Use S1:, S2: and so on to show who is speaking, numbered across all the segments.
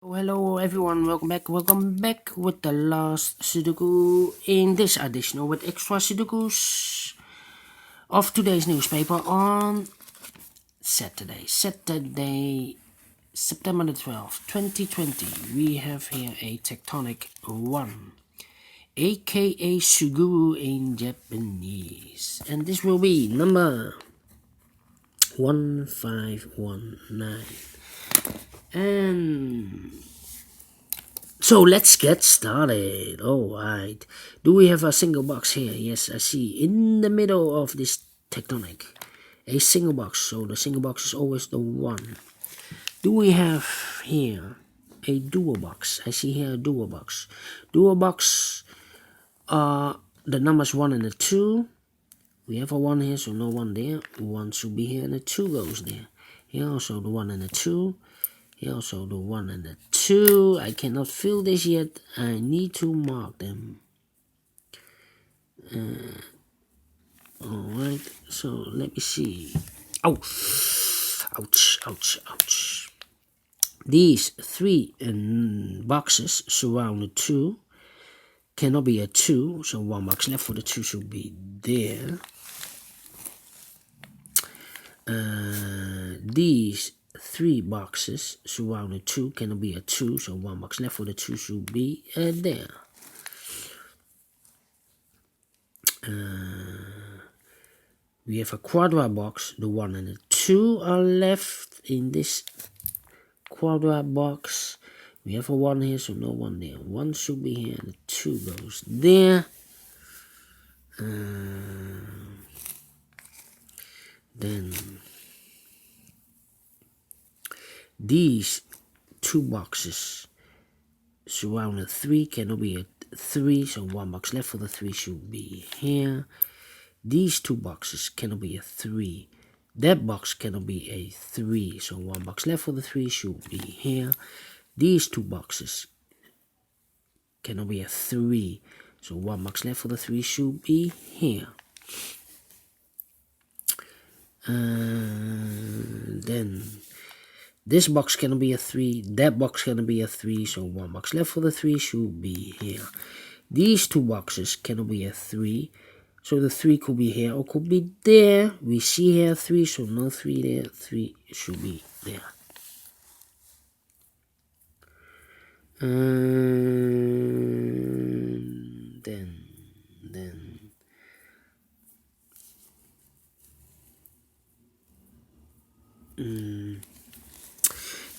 S1: Hello everyone, welcome back with the last Sudoku in this edition with extra Sudokus of today's newspaper on Saturday, September the 12th, 2020. We have here a Tectonic 1, a.k.a. Suguru in Japanese, and this will be number 1519. And so let's get started. Alright. Do we have a single box here? Yes, I see. In the middle of this Tectonic, a single box. So the single box is always the one. Do we have here a dual box? I see here a dual box. Dual box, the numbers 1 and the 2. We have a 1 here, so no 1 there. 1 should be here and the 2 goes there. Here also the 1 and the 2. Here also the 1 and the 2. I cannot fill this yet. I need to mark them. Alright, so let me see. Ouch. These 3 boxes surround the 2. Cannot be a 2, so 1 box left for the 2 should be there. These 3 boxes surrounding 2 cannot be a 2, so 1 box left for the 2 should be there. We have a quadrat box. The 1 and the 2 are left in this quadrat box. We have a 1 here, so no 1 there. 1 should be here, and the 2 goes there. Then these 2 boxes surrounding 3 cannot be a 3, so 1 box left for the 3 should be here. These 2 boxes cannot be a 3. That box cannot be a 3, so 1 box left for the 3 should be here. These 2 boxes cannot be a 3, so 1 box left for the 3 should be here. Then this box cannot be a 3, that box cannot be a 3, so 1 box left for the 3 should be here. These 2 boxes cannot be a 3, so the 3 could be here or could be there. We see here 3, so no 3 there, 3 should be there. Then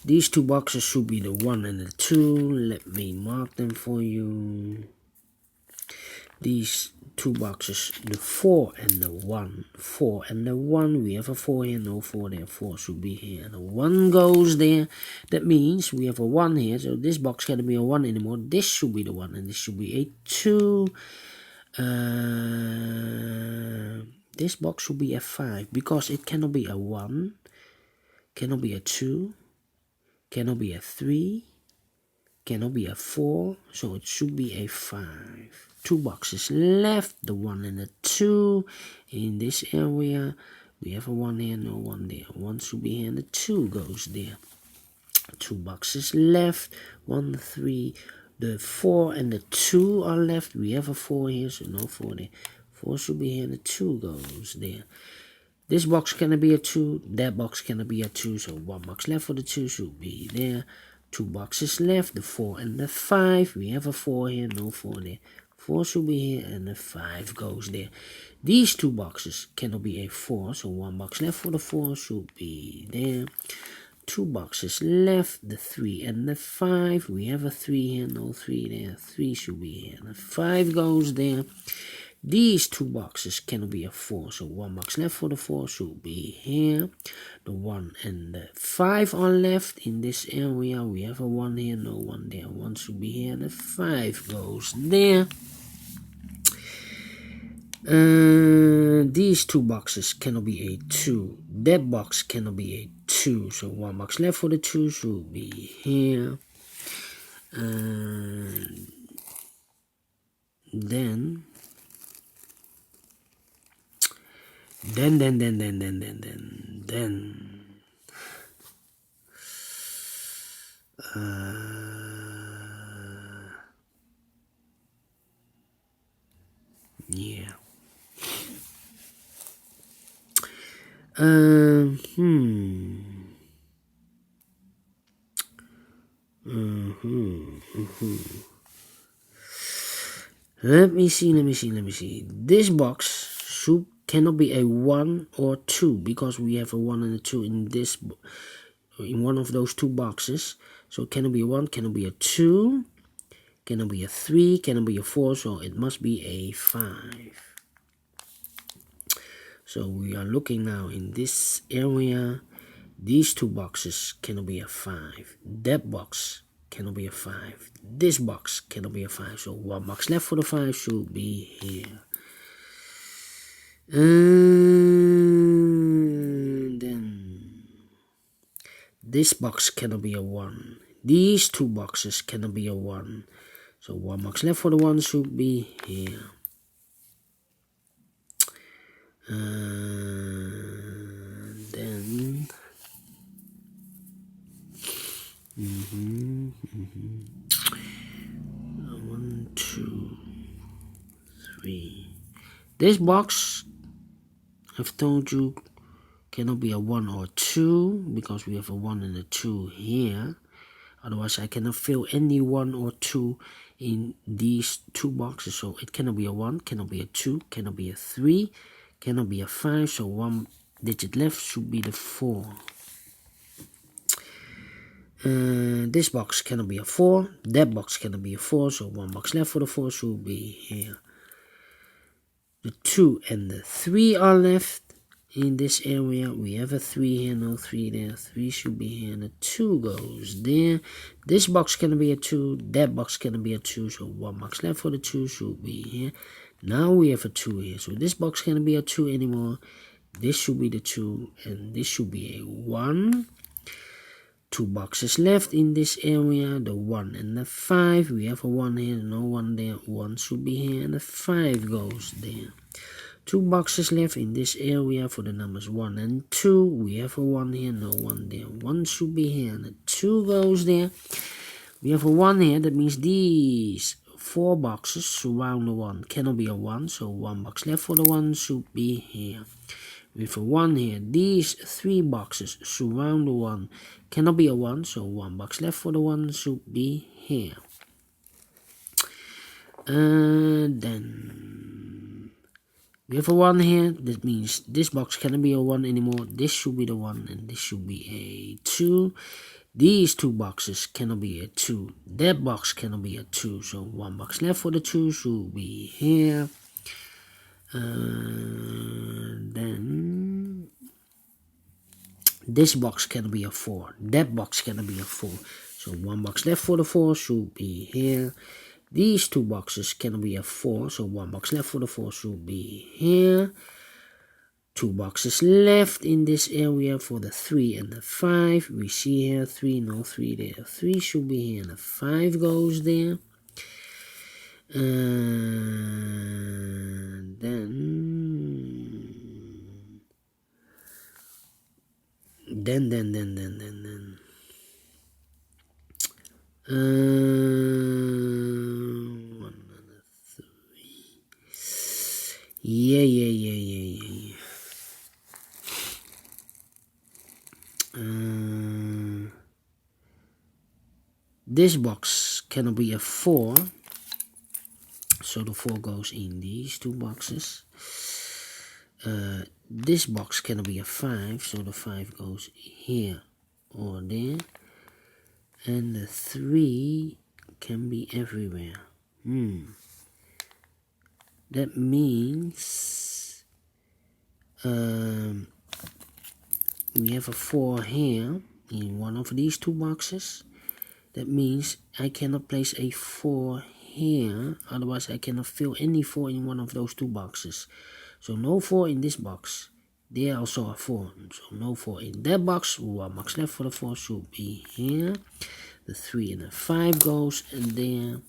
S1: these 2 boxes should be the 1 and the 2. Let me mark them for you. These 2 boxes, the 4 and the 1. 4 and the 1. We have a 4 here, no 4 there. 4 should be here. The 1 goes there. That means we have a 1 here. So this box cannot be a 1 anymore. This should be the 1 and this should be a 2. This box should be a 5 because it cannot be a 1. Cannot be a 2. Cannot be a 3. Cannot be a 4. So it should be a 5. 2 boxes left. The 1 and the 2. In this area, we have a 1 here, no 1 there. 1 should be here and the 2 goes there. 2 boxes left. 1, 3. The 4 and the 2 are left. We have a 4 here, so no 4 there. 4 should be here and the 2 goes there. This box cannot be a 2, that box cannot be a 2, so 1 box left for the 2 should be there. 2 boxes left, the 4 and the 5. We have a 4 here, no 4 there. 4 should be here and the 5 goes there. These 2 boxes cannot be a 4, so 1 box left for the 4 should be there. 2 boxes left, the 3 and the 5. We have a 3 here, no 3 there. 3 should be here and the 5 goes there. These 2 boxes cannot be a 4, so 1 box left for the 4 should be here. The 1 and the 5 are left in this area. We have a 1 here, no 1 there. 1 should be here, and the 5 goes there. These 2 boxes cannot be a 2. That box cannot be a 2, so 1 box left for the 2 should be here. Then Yeah. Let me see. This box cannot be a 1 or 2 because we have a 1 and a 2 in one of those two boxes. So it cannot be a 1, cannot be a 2, cannot be a 3, cannot be a 4, so it must be a 5. So we are looking now in this area. These two boxes cannot be a 5. That box cannot be a 5. This box cannot be a 5. So one box left for the 5 should be here. And then this box cannot be a 1. These two boxes cannot be a 1. So one box left for the 1 should be here. And then 1, 2, 3. This box, I've told you, cannot be a 1 or 2 because we have a 1 and a 2 here. Otherwise, I cannot fill any 1 or 2 in these two boxes. So it cannot be a 1, cannot be a 2, cannot be a 3, cannot be a 5. So one digit left should be the 4. This box cannot be a 4. That box cannot be a 4. So one box left for the 4 should be here. The 2 and the 3 are left in this area. We have a 3 here, no 3 there. 3 should be here, and the 2 goes there. This box cannot be a 2. That box cannot be a 2. So one box left for the 2 should be here. Now we have a 2 here. So this box cannot be a 2 anymore. This should be the 2, and this should be a 1. 2 boxes left in this area, the 1 and the 5. We have a 1 here, no 1 there. 1 should be here, and the 5 goes there. 2 boxes left in this area for the numbers 1 and 2. We have a 1 here, no 1 there. 1 should be here, and the 2 goes there. We have a 1 here, that means these 4 boxes surround the 1. Cannot be a 1, so 1 box left for the 1 should be here. We have a 1 here. These 3 boxes surround the 1. Cannot be a 1, so 1 box left for the 1 should be here. And then we have a 1 here. That means this box cannot be a 1 anymore. This should be the 1, and this should be a 2. These 2 boxes cannot be a 2. That box cannot be a 2, so 1 box left for the 2 should be here. Then this box cannot be a 4. That box cannot be a 4. So 1 box left for the 4 should be here. These 2 boxes cannot be a 4. So 1 box left for the 4 should be here. 2 boxes left in this area for the 3 and the 5. We see here 3, no 3 there. 3 should be here, and the 5 goes there. And then one another 3. Yeah. This box cannot be a 4. So the 4 goes in these 2 boxes. This box cannot be a 5, so the 5 goes here or there. And the 3 can be everywhere. That means we have a 4 here in one of these 2 boxes. That means I cannot place a 4 here, otherwise I cannot fill any 4 in one of those 2 boxes. So no 4 in this box. There also are 4, so no 4 in that box. 1 box left for the 4 should be here. The 3 and the 5 goes in there.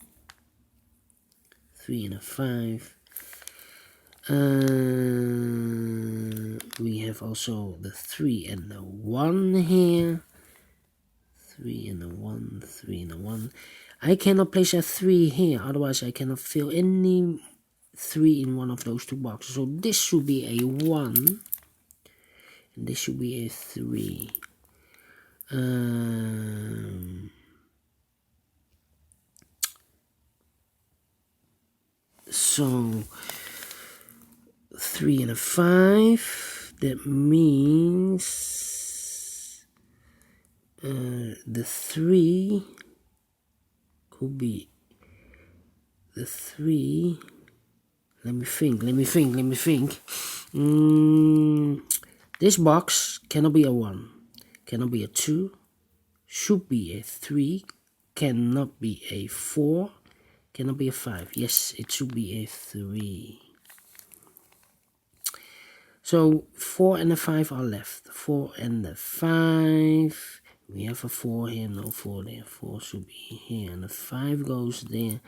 S1: 3 and a 5. We have also the 3 and the 1 here. 3 and a 1, 3 and a 1. I cannot place a 3 here, otherwise I cannot fill any 3 in one of those two boxes. So this should be a 1, and this should be a 3. So 3 and a 5, that means the 3 could be the 3. Let me think. This box cannot be a 1, cannot be a 2, should be a 3, cannot be a 4, cannot be a 5. Yes, it should be a 3. So 4 and a 5 are left. 4 and a 5. We have a 4 here, no 4 there. 4 should be here, and the 5 goes there.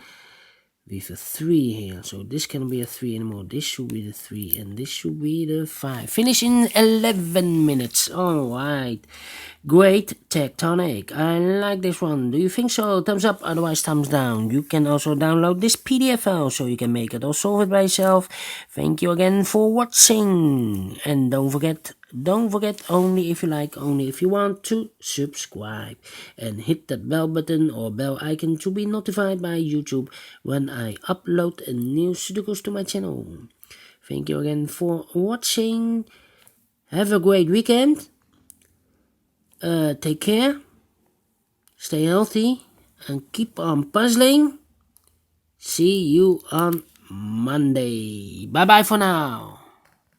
S1: We have a 3 here, so this cannot be a 3 anymore. This should be the 3, and this should be the 5. Finish in 11 minutes. Alright. Great Tectonic. I like this one. Do you think so? Thumbs up, otherwise thumbs down. You can also download this PDF file so you can make it or solve it by yourself. Thank you again for watching. And don't forget, only if you like, only if you want to subscribe. And hit that bell button or bell icon to be notified by YouTube when I upload new Sudokus to my channel. Thank you again for watching. Have a great weekend. Take care, stay healthy, and keep on puzzling. See you on Monday. Bye bye for now.